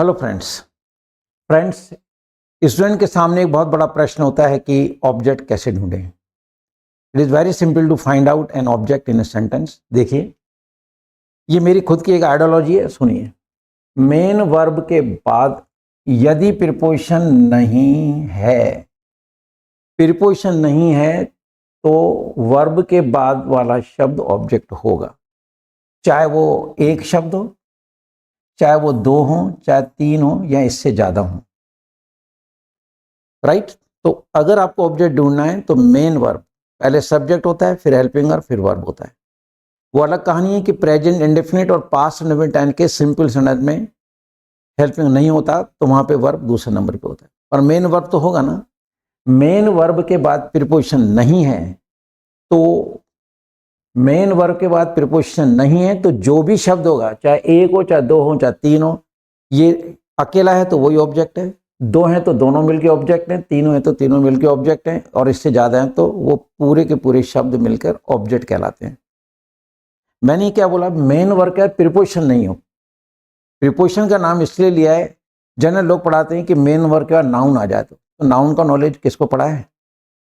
Hello friends student के सामने एक बहुत बड़ा प्रश्न होता है कि ऑब्जेक्ट कैसे ढूंढें। It is very simple to find out an object in a sentence. देखिए, ये मेरी खुद की एक आइडियोलॉजी है, सुनिए। मेन वर्ब के बाद यदि प्रीपोजिशन नहीं है तो वर्ब के बाद वाला शब्द ऑब्जेक्ट होगा, चाहे वो एक शब्द हो, चाहे वो दो हो, चाहे तीन हो, या इससे ज्यादा हो। राइट? तो अगर आपको ऑब्जेक्ट ढूंढना है तो मेन वर्ब, पहले सब्जेक्ट होता है, फिर हेल्पिंग वर्ब, फिर वर्ब होता है। वो अलग कहानी है कि प्रेजेंट इंडेफिनिट और पास्ट इंडेफिनिट के सिंपल सेंटेंस में हेल्पिंग नहीं होता तो वहां पे वर्ब दूसरे नंबर पे होता है, और मेन वर्ब तो होगा ना। मेन वर्ब के बाद प्रीपोजिशन नहीं है तो जो भी शब्द होगा, चाहे एक हो, चाहे दो हो, चाहे तीन हो, ये अकेला है तो वही ऑब्जेक्ट है, दो हैं तो दोनों मिलके ऑब्जेक्ट हैं, तीनों हैं तो तीनों मिलके ऑब्जेक्ट हैं, और इससे ज्यादा हैं तो वो पूरे के पूरे शब्द मिलकर ऑब्जेक्ट कहलाते हैं। मैंने क्या बोला? मेन वर्ब का प्रीपोजिशन नहीं हो। प्रीपोजिशन का नाम इसलिए लिया है, जनरल लोग पढ़ाते हैं कि मेन वर्ब के बाद नाउन आ जाए, तो नाउन का नॉलेज किसको पढ़ा है?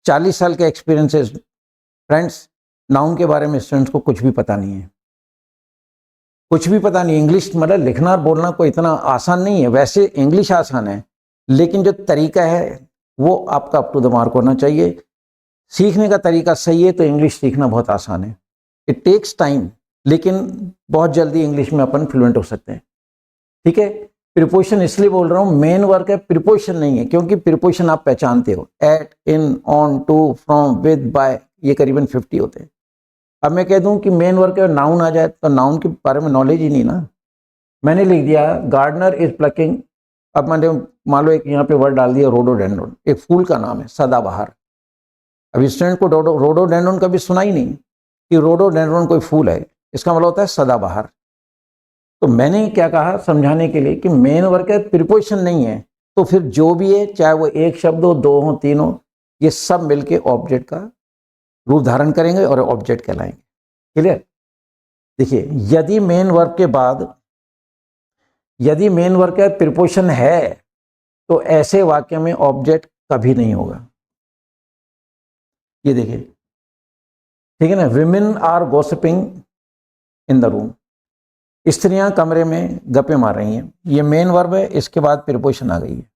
40 साल के एक्सपीरियंस है फ्रेंड्स, नाउन के बारे में स्टूडेंट्स को कुछ भी पता नहीं है, कुछ भी पता नहीं। इंग्लिश मतलब लिखना और बोलना कोई इतना आसान नहीं है। वैसे इंग्लिश आसान है, लेकिन जो तरीका है वो आपका अप टू द मार्क होना चाहिए। सीखने का तरीका सही है तो इंग्लिश सीखना बहुत आसान है। इट टेक्स टाइम, लेकिन बहुत जल्दी इंग्लिश में अपन फ्लुएंट हो सकते हैं। ठीक है? प्रीपोजिशन इसलिए बोल रहा हूं, मेन वर्ब है, प्रीपोजिशन नहीं है, क्योंकि प्रीपोजिशन आप पहचानते हो, at, in, on, to, from, with, by, ये करीबन 50 होते हैं। अब मैं कह दूं कि मेन वर्ब के नाउन आ जाए तो नाउन के बारे में नॉलेज ही नहीं ना। मैंने लिख दिया गार्डनर इज प्लकिंग, अब मैंने मान लो एक यहाँ पे वर्ड डाल दिया रोडोडेंड्रॉन, एक फूल का नाम है सदाबहार। अब स्टूडेंट को रोडोडेंड्रॉन कभी सुना ही नहीं कि रोडोडेंड्रॉन कोई फूल है, इसका मतलब होता है सदाबहार। तो मैंने क्या कहा समझाने के लिए कि मेन वर्ब का प्रीपोजिशन नहीं है तो फिर जो भी है, चाहे वो एक शब्द हो, दो हो, तीन हो, ये सब मिलके ऑब्जेक्ट का रूप धारण करेंगे और ऑब्जेक्ट कहलाएंगे। क्लियर? देखिए, यदि मेन वर्ब का प्रीपोजिशन है तो ऐसे वाक्य में ऑब्जेक्ट कभी नहीं होगा। ये देखिए, ठीक है ना, women are gossiping in the room, स्त्रियां कमरे में गप्पे मार रही हैं, ये मेन वर्ब है, इसके बाद प्रीपोजिशन आ गई है।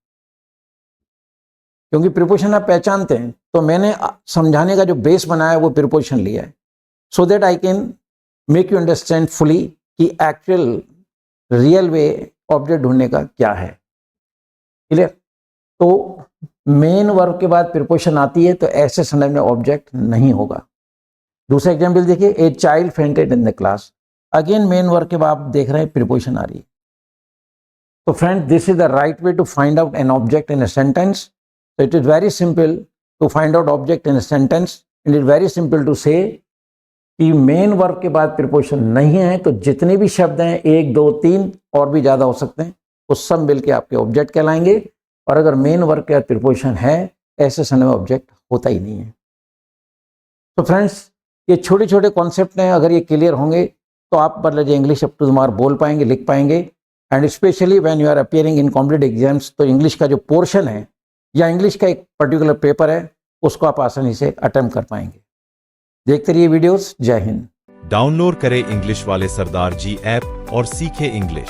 क्योंकि प्रीपोजिशन आप पहचानते हैं तो मैंने समझाने का जो बेस बनाया है वो प्रीपोजिशन लिया है, so that I can make you understand fully कि एक्चुअल रियल वे ऑब्जेक्ट ढूंढने का क्या है। क्लियर? तो मेन वर्ब के बाद प्रीपोजिशन आती है तो ऐसे समय में ऑब्जेक्ट नहीं होगा। दूसरा एग्जांपल देखिए, a child fainted in the class, again main verb के बाद आप देख रहे हैं प्रीपोजिशन आ रही है। तो friend, this is the right way to find out an object in a sentence. So it is very simple to find out object in a sentence. It is very simple to say कि main verb के बाद preposition नहीं है तो जितने भी शब्द हैं, एक, दो, तीन और भी ज्यादा हो सकते हैं, वो सब मिलके आपके ऑब्जेक्ट कहलाएंगे। और अगर मेन वर्ब के बाद प्रीपोजिशन है, ऐसे समय में ऑब्जेक्ट होता ही नहीं है। तो फ्रेंड्स, ये छोटे छोटे कॉन्सेप्ट हैं, अगर ये क्लियर होंगे तो आप मतलब English up to the mark बोल पाएंगे, लिख पाएंगे। And specially when you are appearing in competitive exams, तो इंग्लिश का जो पोर्शन है या इंग्लिश का एक पर्टिकुलर पेपर है, उसको आप आसानी से अटेम्प्ट कर पाएंगे। देखते रहिए वीडियोस। जय हिंद। डाउनलोड करें इंग्लिश वाले सरदार जी ऐप और सीखें इंग्लिश।